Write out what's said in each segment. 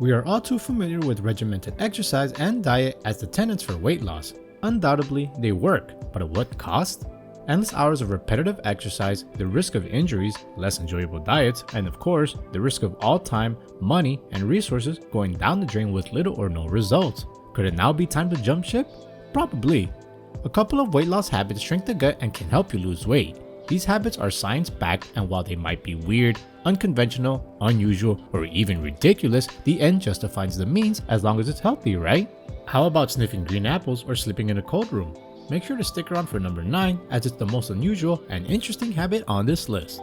We are all too familiar with regimented exercise and diet as the tenets for weight loss. Undoubtedly, they work, but at what cost? Endless hours of repetitive exercise, the risk of injuries, less enjoyable diets, and of course, the risk of all time, money, and resources going down the drain with little or no results. Could it now be time to jump ship? Probably. A couple of weight loss habits shrink the gut and can help you lose weight. These habits are science-backed, and while they might be weird, unconventional, unusual, or even ridiculous, the end justifies the means as long as it's healthy, right? How about sniffing green apples or sleeping in a cold room? Make sure to stick around for number 9 as it's the most unusual and interesting habit on this list.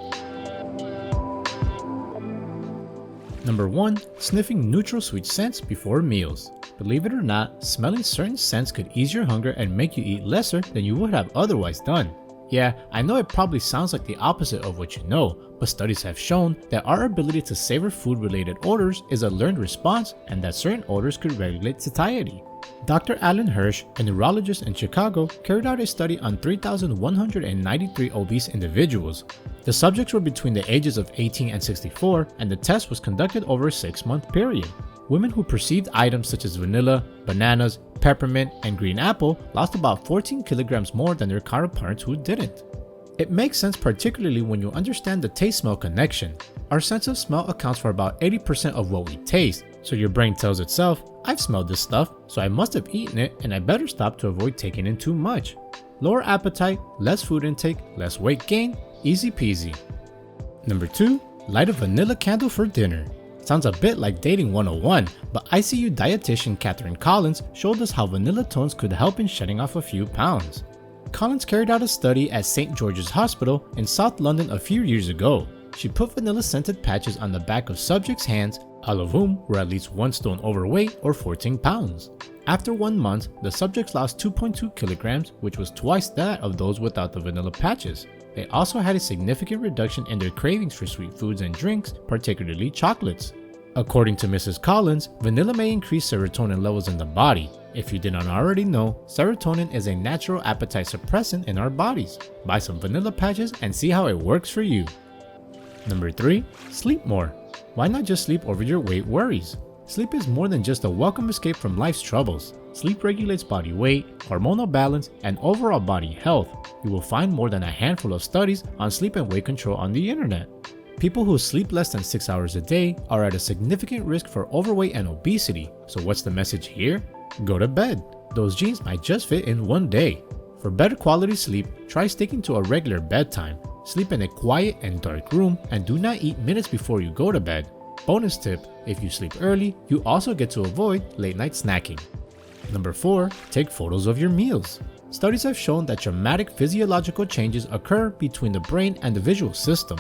Number 1. Sniffing neutral sweet scents before meals. Believe it or not, smelling certain scents could ease your hunger and make you eat lesser than you would have otherwise done. Yeah, I know it probably sounds like the opposite of what you know, but studies have shown that our ability to savor food-related odors is a learned response and that certain odors could regulate satiety. Dr. Alan Hirsch, a neurologist in Chicago, carried out a study on 3,193 obese individuals. The subjects were between the ages of 18 and 64, and the test was conducted over a 6-month period. Women who perceived items such as vanilla, bananas, peppermint, and green apple lost about 14 kilograms more than their counterparts who didn't. It makes sense particularly when you understand the taste-smell connection. Our sense of smell accounts for about 80% of what we taste, so your brain tells itself, I've smelled this stuff, so I must have eaten it and I better stop to avoid taking in too much. Lower appetite, less food intake, less weight gain, easy peasy. Number 2. Light a vanilla candle for dinner. Sounds a bit like dating 101, but ICU dietitian Catherine Collins showed us how vanilla tones could help in shedding off a few pounds. Collins carried out a study at St. George's Hospital in South London a few years ago. She put vanilla-scented patches on the back of subjects' hands, all of whom were at least 1 stone overweight or 14 pounds. After 1 month, the subjects lost 2.2 kilograms, which was twice that of those without the vanilla patches. They also had a significant reduction in their cravings for sweet foods and drinks, particularly chocolates. According to Mrs. Collins, vanilla may increase serotonin levels in the body. If you did not already know, serotonin is a natural appetite suppressant in our bodies. Buy some vanilla patches and see how it works for you. Number 3. Sleep more. Why not just sleep over your weight worries? Sleep is more than just a welcome escape from life's troubles. Sleep regulates body weight, hormonal balance, and overall body health. You will find more than a handful of studies on sleep and weight control on the internet. People who sleep less than 6 hours a day are at a significant risk for overweight and obesity. So what's the message here? Go to bed. Those jeans might just fit in one day. For better quality sleep, try sticking to a regular bedtime. Sleep in a quiet and dark room and do not eat minutes before you go to bed. Bonus tip, if you sleep early, you also get to avoid late night snacking. Number 4, take photos of your meals. Studies have shown that dramatic physiological changes occur between the brain and the visual system.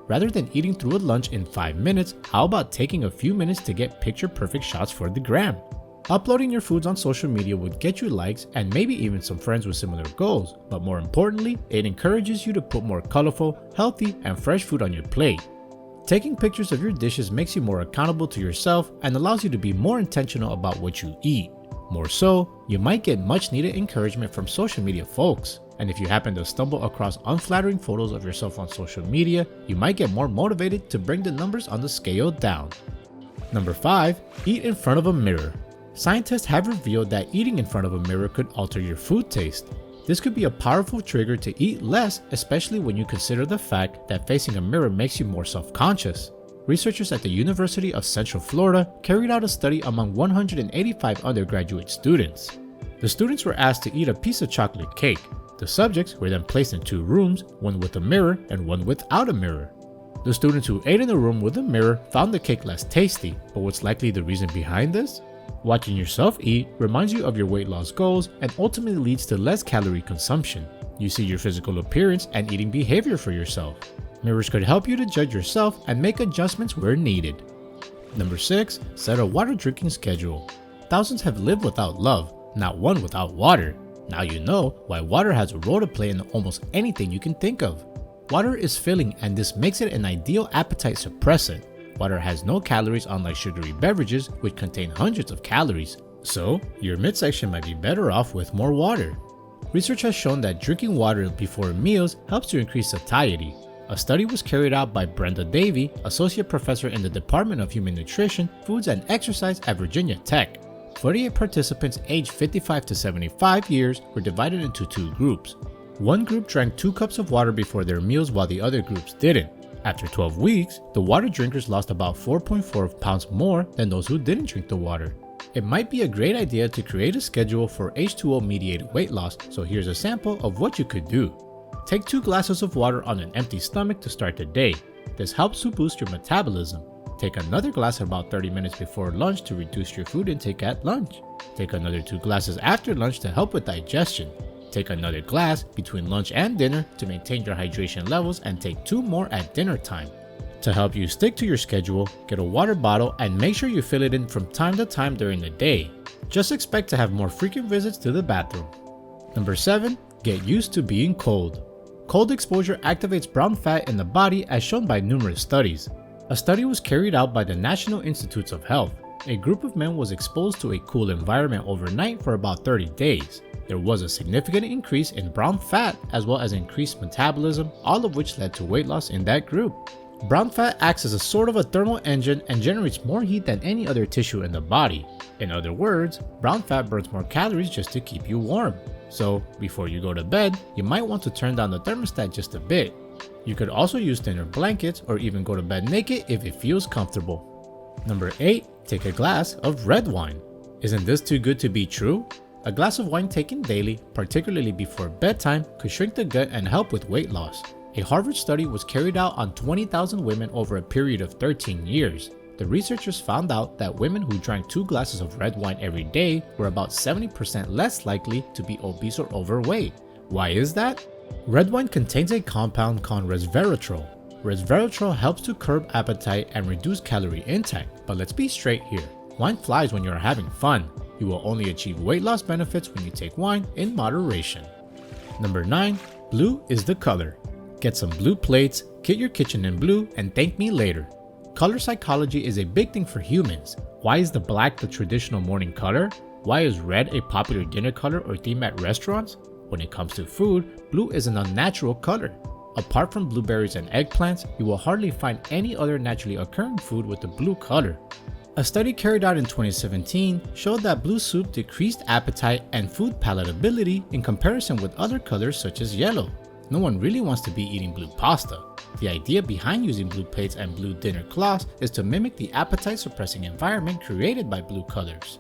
Rather than eating through a lunch in 5 minutes, how about taking a few minutes to get picture-perfect shots for the gram? Uploading your foods on social media would get you likes and maybe even some friends with similar goals, but more importantly, it encourages you to put more colorful, healthy, and fresh food on your plate. Taking pictures of your dishes makes you more accountable to yourself and allows you to be more intentional about what you eat. More so, you might get much needed encouragement from social media folks. And if you happen to stumble across unflattering photos of yourself on social media, you might get more motivated to bring the numbers on the scale down. Number 5, eat in front of a mirror. Scientists have revealed that eating in front of a mirror could alter your food taste. This could be a powerful trigger to eat less, especially when you consider the fact that facing a mirror makes you more self-conscious. Researchers at the University of Central Florida carried out a study among 185 undergraduate students. The students were asked to eat a piece of chocolate cake. The subjects were then placed in 2 rooms, one with a mirror and one without a mirror. The students who ate in the room with a mirror found the cake less tasty, but what's likely the reason behind this? Watching yourself eat reminds you of your weight loss goals and ultimately leads to less calorie consumption. You see your physical appearance and eating behavior for yourself. Mirrors could help you to judge yourself and make adjustments where needed. Number 6, set a water drinking schedule. Thousands have lived without love, not one without water. Now you know why water has a role to play in almost anything you can think of. Water is filling and this makes it an ideal appetite suppressant. Water has no calories unlike sugary beverages which contain hundreds of calories. So, your midsection might be better off with more water. Research has shown that drinking water before meals helps to increase satiety. A study was carried out by Brenda Davey, associate professor in the Department of Human Nutrition, Foods and Exercise at Virginia Tech. 48 participants aged 55 to 75 years were divided into two groups. One group drank 2 cups of water before their meals while the other groups didn't. After 12 weeks, the water drinkers lost about 4.4 pounds more than those who didn't drink the water. It might be a great idea to create a schedule for H2O-mediated weight loss, so here's a sample of what you could do. Take 2 glasses of water on an empty stomach to start the day. This helps to boost your metabolism. Take another glass about 30 minutes before lunch to reduce your food intake at lunch. Take another 2 glasses after lunch to help with digestion. Take another glass between lunch and dinner to maintain your hydration levels, and take 2 more at dinner time. To help you stick to your schedule, get a water bottle and make sure you fill it in from time to time during the day. Just expect to have more frequent visits to the bathroom. Number 7. Get used to being cold. Cold exposure activates brown fat in the body, as shown by numerous studies. A study was carried out by the National Institutes of Health. A group of men was exposed to a cool environment overnight for about 30 days. There was a significant increase in brown fat as well as increased metabolism, all of which led to weight loss in that group. Brown fat acts as a sort of a thermal engine and generates more heat than any other tissue in the body. In other words, brown fat burns more calories just to keep you warm. So, before you go to bed, you might want to turn down the thermostat just a bit. You could also use thinner blankets or even go to bed naked if it feels comfortable. Number 8. Take a glass of red wine. Isn't this too good to be true? A glass of wine taken daily, particularly before bedtime, could shrink the gut and help with weight loss. A Harvard study was carried out on 20,000 women over a period of 13 years. The researchers found out that women who drank 2 glasses of red wine every day were about 70% less likely to be obese or overweight. Why is that? Red wine contains a compound called resveratrol. Resveratrol helps to curb appetite and reduce calorie intake, but let's be straight here. Wine flies when you're having fun. You will only achieve weight loss benefits when you take wine in moderation. Number 9. Blue is the color. Get some blue plates, kit your kitchen in blue, and thank me later. Color psychology is a big thing for humans. Why is the black the traditional morning color? Why is red a popular dinner color or theme at restaurants? When it comes to food, blue is an unnatural color. Apart from blueberries and eggplants, you will hardly find any other naturally occurring food with a blue color. A study carried out in 2017 showed that blue soup decreased appetite and food palatability in comparison with other colors such as yellow. No one really wants to be eating blue pasta. The idea behind using blue plates and blue dinner cloths is to mimic the appetite-suppressing environment created by blue colors.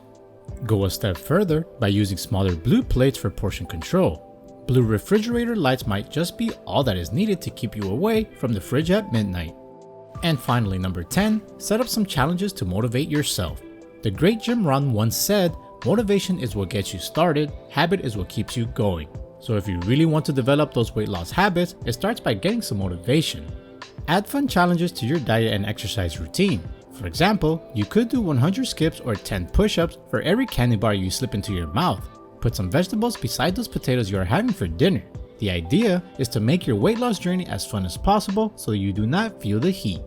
Go a step further by using smaller blue plates for portion control. Blue refrigerator lights might just be all that is needed to keep you away from the fridge at midnight. And finally, number 10, set up some challenges to motivate yourself. The great Jim Rohn once said, "Motivation is what gets you started, habit is what keeps you going." So if you really want to develop those weight loss habits, it starts by getting some motivation. Add fun challenges to your diet and exercise routine. For example, you could do 100 skips or 10 push-ups for every candy bar you slip into your mouth. Put some vegetables beside those potatoes you are having for dinner. The idea is to make your weight loss journey as fun as possible so you do not feel the heat.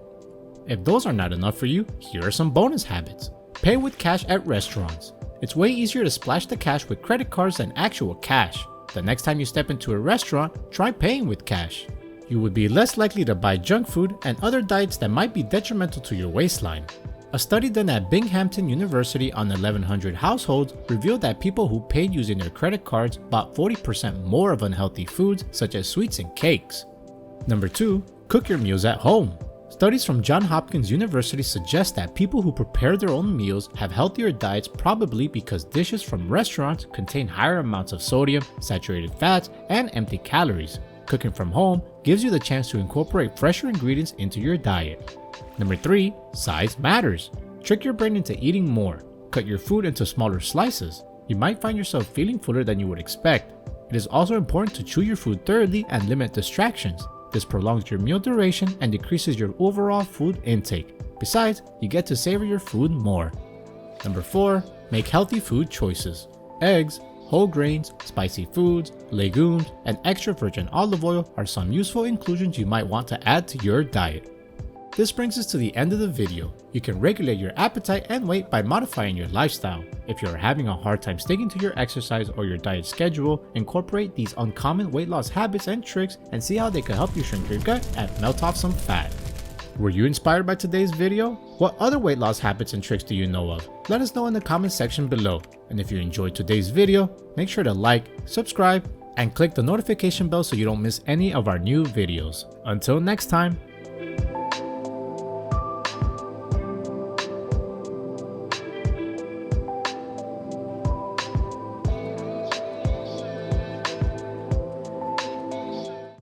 If those are not enough for you, here are some bonus habits. Pay with cash at restaurants. It's way easier to splash the cash with credit cards than actual cash. The next time you step into a restaurant, try paying with cash. You would be less likely to buy junk food and other diets that might be detrimental to your waistline. A study done at Binghamton University on 1,100 households revealed that people who paid using their credit cards bought 40% more of unhealthy foods such as sweets and cakes. Number 2. Cook your meals at home. Studies from Johns Hopkins University suggest that people who prepare their own meals have healthier diets, probably because dishes from restaurants contain higher amounts of sodium, saturated fats, and empty calories. Cooking from home gives you the chance to incorporate fresher ingredients into your diet. Number 3. Size matters. Trick your brain into eating more. Cut your food into smaller slices. You might find yourself feeling fuller than you would expect. It is also important to chew your food thoroughly and limit distractions. This prolongs your meal duration and decreases your overall food intake. Besides, you get to savor your food more. Number 4. Make healthy food choices. Eggs, whole grains, spicy foods, legumes, and extra virgin olive oil are some useful inclusions you might want to add to your diet. This brings us to the end of the video. You can regulate your appetite and weight by modifying your lifestyle. If you are having a hard time sticking to your exercise or your diet schedule, incorporate these uncommon weight loss habits and tricks and see how they can help you shrink your gut and melt off some fat. Were you inspired by today's video? What other weight loss habits and tricks do you know of? Let us know in the comment section below. And if you enjoyed today's video, make sure to like, subscribe, and click the notification bell so you don't miss any of our new videos. Until next time.